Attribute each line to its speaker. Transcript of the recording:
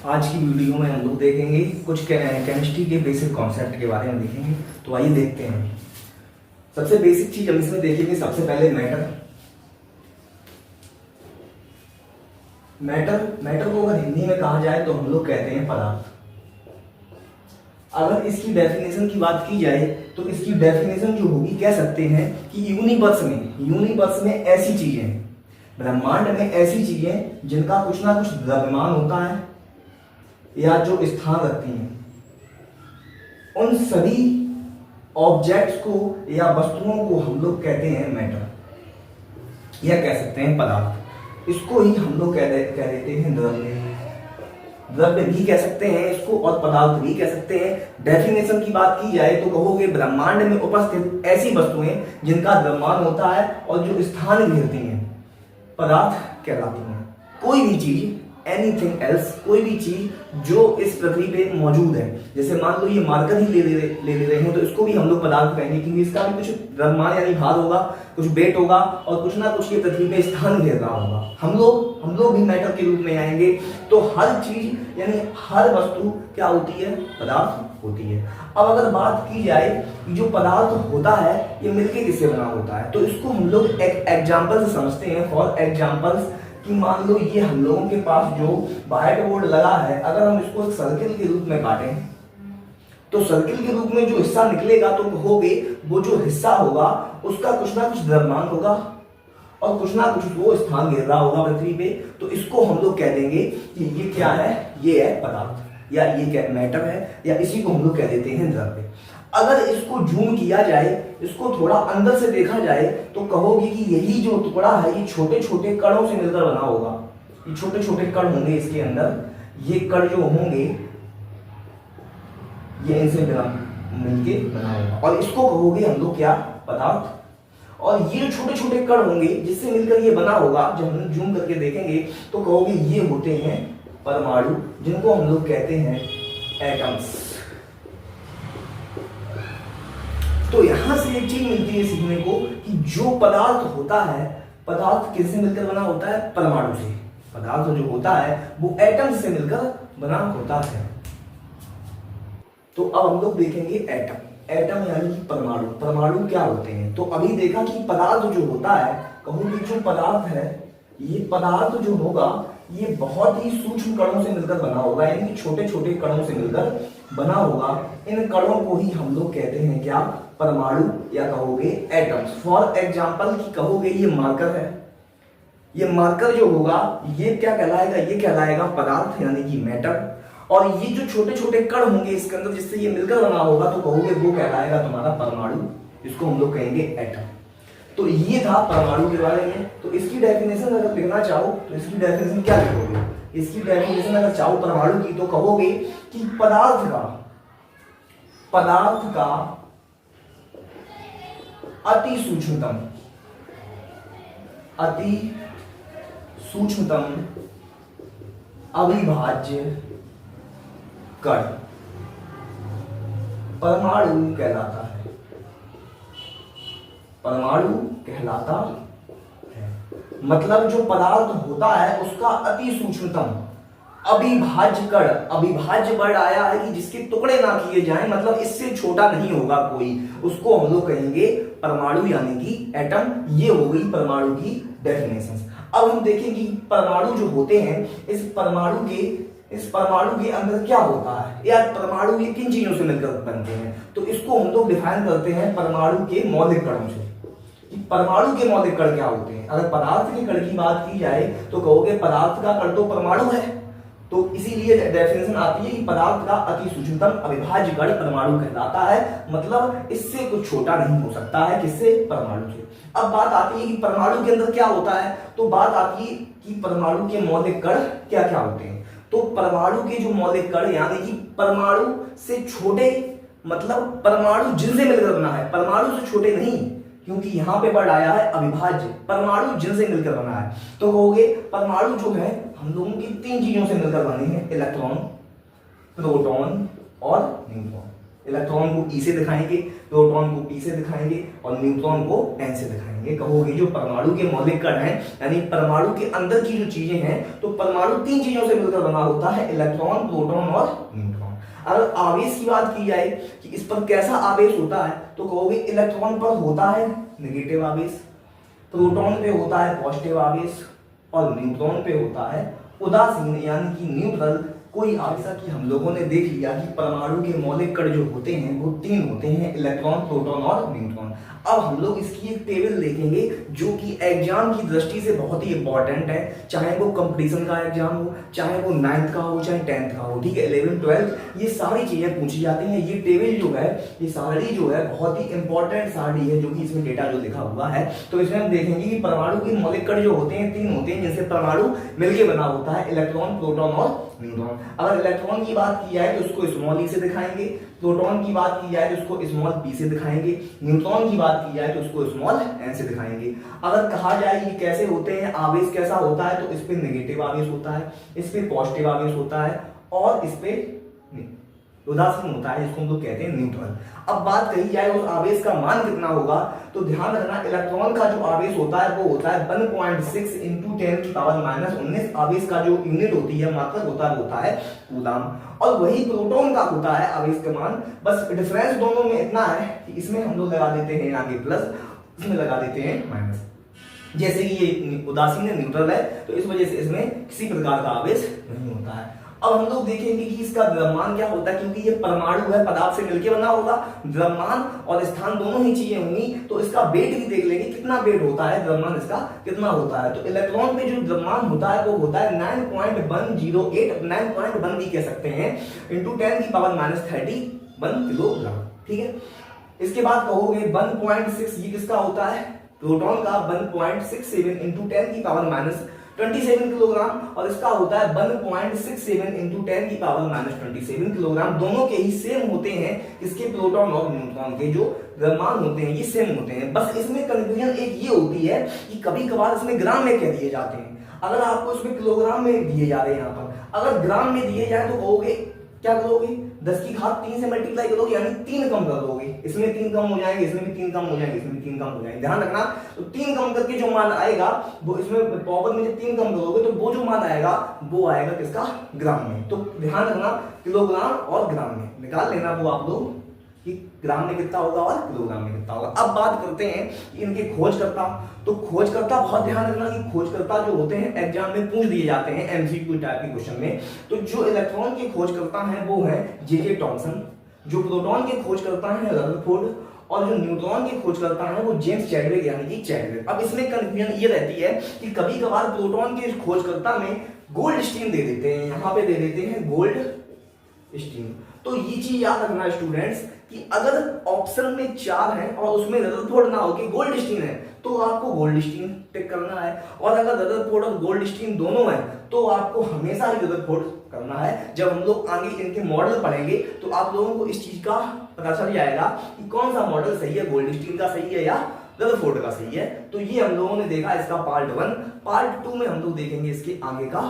Speaker 1: आज की वीडियो में हम लोग देखेंगे कुछ केमिस्ट्री के बेसिक कॉन्सेप्ट के बारे में देखेंगे। तो आइए देखते हैं। सबसे बेसिक चीज हम इसमें देखेंगे, सबसे पहले मैटर। मैटर को अगर हिंदी में कहा जाए तो हम लोग कहते हैं पदार्थ। अगर इसकी डेफिनेशन की बात की जाए तो इसकी डेफिनेशन जो होगी, कह सकते हैं कि यूनिवर्स में ऐसी चीजें, ब्रह्मांड में ऐसी चीजें जिनका कुछ ना कुछ द्रव्यमान होता है या जो स्थान रखती हैं, उन सभी ऑब्जेक्ट्स को या वस्तुओं को हम लोग कहते हैं मैटर, या कह सकते हैं पदार्थ। इसको ही हम लोग कह देते हैं द्रव्य भी कह सकते हैं इसको, और पदार्थ भी कह सकते हैं। डेफिनेशन की बात की जाए तो कहोगे ब्रह्मांड में उपस्थित ऐसी वस्तुएं जिनका द्रव्यमान होता है और जो स्थान घेरती हैं, पदार्थ कहलाती हैं। कोई भी चीज, एनीथिंग एल्स, कोई भी चीज जो इस पृथ्वी पे मौजूद है, जैसे मान लो ये मार्कर ही ले रहे हैं तो इसको भी हम लोग पदार्थ कहेंगे, क्योंकि इसका भी कुछ द्रव्यमान यानी भार होगा, कुछ वेट होगा और कुछ ना कुछ ये पृथ्वी पे स्थान घेर रहा होगा। हम लोग भी मैटर के रूप में आएंगे। तो हर चीज यानी हर वस्तु क्या होती है? पदार्थ होती है। अब अगर बात की जाए कि जो पदार्थ होता है ये मिलके किससे बना होता है, तो इसको हम लोग एक एग्जाम्पल से समझते हैं। फॉर एग्जाम्पल्स कि मान लो ये हम लोगों के पास जो व्हाइट बोर्ड लगा है, अगर हम इसको एक सर्किल के रूप में काटें तो सर्किल के रूप में जो हिस्सा निकलेगा तो कहोगे वो जो हिस्सा होगा उसका कुछ ना कुछ द्रव्यमान होगा और कुछ ना कुछ वो स्थान घेर रहा होगा पृथ्वी पे। तो इसको हम लोग कह देंगे कि ये क्या है? ये है पदार्थ, या ये क्या मैटर है, या इसी को हम लोग कह देते हैं द्रव्य। अगर इसको जूम किया जाए, इसको थोड़ा अंदर से देखा जाए तो कहोगे कि यही जो टुकड़ा है ये छोटे छोटे कणों से मिलकर बना होगा। ये छोटे छोटे कण होंगे इसके अंदर, ये कण जो होंगे ये इनसे मिलके बना होगा, और इसको कहोगे हम लोग क्या? पदार्थ। और ये छोटे छोटे कण होंगे जिससे मिलकर ये बना होगा, जब हम जूम करके देखेंगे तो कहोगे ये होते हैं परमाणु, जिनको हम लोग कहते हैं एटम्स। तो यहां से एक चीज मिलती है सीखने को कि जो पदार्थ होता है, पदार्थ किससे मिलकर बना होता है? परमाणु से। पदार्थ जो होता है वो एटम से मिलकर बना होता है। तो अब हम लोग देखेंगे एटम यानी कि परमाणु। परमाणु क्या होते हैं? तो अभी देखा कि पदार्थ जो होता है, कहूंगी जो पदार्थ है, ये पदार्थ जो होगा ये बहुत ही सूक्ष्म कणों से मिलकर बना होगा, यानी कि छोटे छोटे कणों से मिलकर बना होगा। इन कणों को ही हम लोग कहते हैं क्या? परमाणु, या कहोगे एटम्स। फॉर एग्जाम्पल की कहोगे ये मार्कर है, ये मार्कर जो होगा ये क्या कहलाएगा? ये कहलाएगा पदार्थ यानी कि मैटर। और ये जो छोटे छोटे कण होंगे इसके अंदर जिससे ये मिलकर बना होगा तो कहोगे वो कहलाएगा तुम्हारा परमाणु, इसको हम लोग कहेंगे एटम। तो ये था परमाणु के बारे में। तो इसकी डेफिनेशन अगर लिखना चाहो तो इसकी डेफिनेशन क्या लिखोगे? इसकी डेफिनेशन अगर चाहो परमाणु की तो कहोगे कि पदार्थ का अति सूक्ष्मतम अविभाज्य कण परमाणु कहलाता है। परमाणु कहलाता है मतलब जो पदार्थ होता है उसका अति सूक्ष्मतम अविभाज्य कण। अविभाज्य वर्ड आया है कि जिसके टुकड़े ना किए जाएं, मतलब इससे छोटा नहीं होगा कोई, उसको हम लोग कहेंगे परमाणु यानी कि एटम। ये हो गई परमाणु की डेफिनेशन। अब हम देखें कि परमाणु जो होते हैं, इस परमाणु के अंदर क्या होता है, या परमाणु ये किन चीजों से मिलकर बनते हैं। तो इसको हम लोग डिफाइन करते हैं परमाणु के मौलिक कणों से। परमाणु के मौलिक कण क्या होते हैं? अगर पदार्थ के कण की बात की जाए तो कहोगे पदार्थ का कण तो परमाणु है, तो इसीलिए डेफिनेशन आती है कि पदार्थ का अति सूक्ष्मतम अविभाज्य कण परमाणु कहलाता है। मतलब इससे कुछ छोटा नहीं हो सकता है, किससे? परमाणु से। अब बात आती है कि परमाणु के अंदर क्या होता है, तो बात आती है कि परमाणु के मौलिक कण क्या क्या होते हैं। तो परमाणु के जो मौलिक कण यानी कि परमाणु से छोटे, मतलब परमाणु जिनसे मिलकर बना है, परमाणु से छोटे नहीं, क्योंकि यहां पे वर्ड आया है अविभाज्य, परमाणु जिनसे मिलकर बना है। तो कहोगे परमाणु जो है हम लोगों की तीन चीजों से मिलकर बने हैं, इलेक्ट्रॉन, प्रोटॉन और न्यूट्रॉन। इलेक्ट्रॉन को ई से दिखाएंगे, प्रोटॉन को पी से दिखाएंगे और न्यूट्रॉन को एन से दिखाएंगे। कहोगे जो परमाणु के मौलिक कण हैं, यानी परमाणु के अंदर की जो चीजें हैं, तो परमाणु 3 चीजों से मिलकर बना होता है, इलेक्ट्रॉन, प्रोटॉन और न्यूट्रॉन। अगर आवेश की बात की जाए कि इस पर कैसा आवेश होता है, तो कहोगे इलेक्ट्रॉन पर होता है नेगेटिव आवेश, प्रोटॉन पे होता है पॉजिटिव आवेश और न्यूट्रॉन पे होता है उदासीन यानी कि न्यूट्रल कोई आवेश। कि हम लोगों ने देख लिया कि परमाणु के मौलिक कण जो होते हैं वो 3 होते हैं, इलेक्ट्रॉन, प्रोटॉन और न्यूट्रॉन। अब हम लोग इसकी एक टेबल देखेंगे जो कि एग्जाम की दृष्टि से बहुत ही इंपॉर्टेंट है, चाहे वो कंपटीशन का एग्जाम हो, चाहे वो 9th का हो, चाहे 10th का हो, ठीक है, 11th 12th ये सारी चीजें पूछी जाती हैं। ये टेबल जो है, ये सारी जो है बहुत ही इंपॉर्टेंट सारी है, जो कि इसमें डेटा जो लिखा हुआ है। तो इसमें हम देखेंगे कि परमाणु के मौलिक कण जो होते हैं 3 होते हैं, जिनसे परमाणु मिलकर बना होता है, इलेक्ट्रॉन, प्रोटॉन और न्यूट्रॉन। अगर इलेक्ट्रॉन की बात की जाए तो उसको स्मॉल ई से दिखाएंगे, प्रोटॉन की बात की जाए तो उसको स्मॉल पी से दिखाएंगे, न्यूट्रॉन की बात की जाए तो उसको स्मॉल एन से दिखाएंगे। अगर कहा जाए ये कैसे होते हैं, आवेश कैसा होता है, तो इस पे नेगेटिव आवेश होता है, इस पे पॉजिटिव आवेश होता है और इस पे उदासीन होता है, जिसको हम लोग कहते हैं न्यूट्रल। अब बात कही जाए उस आवेश का मान कितना होगा, तो ध्यान रखना इलेक्ट्रॉन का जो आवेश होता है वो होता है 1.6 × 10⁻⁻19। आवेश का जो यूनिट होती है, मात्रक होता है, वो होता है कूलाम। और वही प्रोटॉन का होता है आवेश का मान, बस डिफरेंस दोनों में इतना है कि इसमें हम लोग लगा देते हैं आगे प्लस, इसमें लगा देते हैं माइनस। जैसे कि ये उदासीन है, न्यूट्रल है, तो इस वजह से इसमें किसी प्रकार का आवेश नहीं होता है। अब हम लोग देखेंगे कि इसका द्रव्यमान क्या होता है, क्योंकि ये परमाणु है, पदार्थ से मिलकर बना होगा, द्रव्यमान और स्थान दोनों ही चीजें होंगी, तो इसका वेट भी देख लेंगे कितना वेट होता है, द्रव्यमान इसका कितना होता है। तो इलेक्ट्रॉन पे जो द्रव्यमान होता है वो होता है 9.108, 9.1 भी कह सकते हैं, इंटू 10⁻31 किलोग्राम, ठीक है। इसके बाद कहोगे 1.6 ये किसका होता है, प्रोटॉन का 1.67 इंटू 10⁻27 किलोग्राम, और इसका होता है 1.67 इंटू 10⁻27 किलोग्राम। दोनों के ही सेम होते हैं, इसके प्रोटॉन और न्यूट्रॉन के जो द्रव्यमान होते हैं ये सेम होते हैं। बस इसमें कंफ्यूजन एक ये होती है कि कभी कभार इसमें ग्राम में कह दिए जाते हैं, अगर आपको इसमें किलोग्राम में दिए जा रहे हैं, यहाँ पर अगर ग्राम में दिए जाए तो कहोगे क्या करोगे, 10⁻³ से मल्टीप्लाई करोगे, यानी 3 कम कर दोगे, इसमें 3 कम हो जाएंगे, इसमें भी 3 कम हो जाएंगे, इसमें भी 3 कम हो जाएंगे। ध्यान रखना, तो 3 कम करके जो मान आएगा वो इसमें पावर में जब 3 कम करोगे तो वो जो मान आएगा वो आएगा किसका, ग्राम में। तो ध्यान रखना किलोग्राम और ग्राम में निकाल लेना वो आप लोग कि ग्राम में कितना होगा और किलोग्राम में कितना होगा। अब बात करते हैं कि इनके खोजकर्ता। तो खोजकर्ता बहुत ध्यान रखना कि खोजकर्ता जो होते हैं एग्जाम में पूछ दिए जाते हैं एमसीक्यू टाइप के क्वेश्चन में। तो जो इलेक्ट्रॉन के खोजकर्ता हैं वो है जे थॉमसन, जो प्रोटॉन के खोजकर्ता हैं रदरफोर्ड, और जो न्यूट्रॉन के खोजकर्ता हैं वो जेम्स चैडविक यानी कि चैडविक। अब इसमें कंफ्यूजन ये रहती है कि कभी कभार प्रोटॉन के खोजकर्ता में गोल्डस्टीन दे देते हैं, यहाँ पे दे देते हैं गोल्डस्टीन। तो ये चीज याद रखना स्टूडेंट्स कि अगर ऑप्शन में 4 है और उसमें रदरफोर्ड ना होके गोल्डस्टीन है तो आपको गोल्डस्टीन टिक करना है, और अगर रदरफोर्ड और गोल्डस्टीन दोनों है तो आपको हमेशा ही रदरफोर्ड करना है। जब हम लोग आगे इनके मॉडल पढ़ेंगे तो आप लोगों को इस चीज का पता चल जाएगा कि कौन सा मॉडल सही है, गोल्डस्टीन का सही है या रदरफोर्ड का सही है। तो ये हम लोगों ने देखा इसका पार्ट 1। पार्ट 2 में हम लोग देखेंगे इसके आगे का